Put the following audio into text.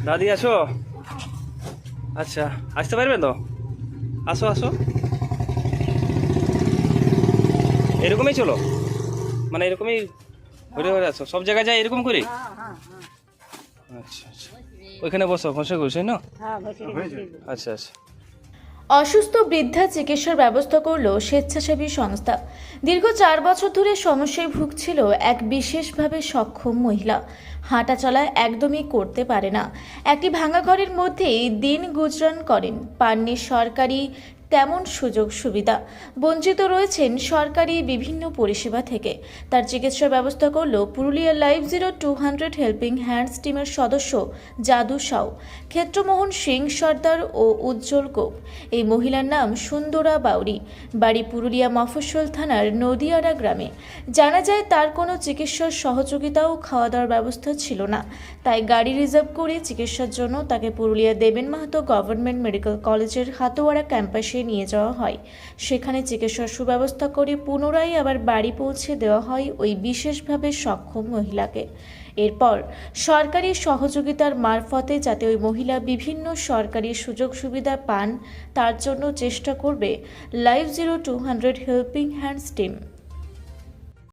দাদি আছো? আচ্ছা, আসতে পারবে তো? আসো আসো, এরকমই চলো, মানে এরকমই ঘুরে ঘুরে আছো, সব জায়গায় যাই এরকম করি। আচ্ছা আচ্ছা, ওইখানে বসো, বসে ঘুরছে না? আচ্ছা আচ্ছা। অসুস্থ বৃদ্ধা চিকিৎসার ব্যবস্থা করল স্বেচ্ছাসেবী সংস্থা। দীর্ঘ 4 বছর ধরে সমস্যায় ভুগছিল এক বিশেষভাবে সক্ষম মহিলা। হাঁটাচলা একদমই করতে পারে না। একটি ভাঙা ঘরের মধ্যেই দিন গুজরান করেন। পাননি সরকারি তেমন সুযোগ সুবিধা, বঞ্চিত রয়েছেন সরকারি বিভিন্ন পরিষেবা থেকে। তার চিকিৎসার ব্যবস্থা করল পুরুলিয়া লাইভ 0200 হেল্পিং হ্যান্ডস টিমের সদস্য জাদু সাউ, ক্ষেত্রমোহন সিং সর্দার ও উজ্জ্বল গোপ। এই মহিলার নাম সুন্দরা বাউরি, বাড়ি পুরুলিয়া মফস্বল থানার নদিয়ারা গ্রামে। জানা যায় তার কোনো চিকিৎসার সহযোগিতা ও খাওয়া দাওয়ার ব্যবস্থা ছিল না, তাই গাড়ি রিজার্ভ করে চিকিৎসার জন্য তাকে পুরুলিয়া দেবেন মাহাতো গভর্নমেন্ট মেডিকেল কলেজের হাতোয়ারা ক্যাম্পাসে নিয়ে যাওয়া হয়। সেখানে চিকিৎসার সুব্যবস্থা করে পুনরায় আবার বাড়ি পৌঁছে দেওয়া হয় ওই বিশেষভাবে সক্ষম মহিলাকে। এরপর সরকারি সহযোগিতার মারফতে যাতে ওই মহিলা বিভিন্ন সরকারি সুযোগ সুবিধা পান তার জন্য চেষ্টা করবে লাইভ 0200 হেল্পিং হ্যান্ডস টিম।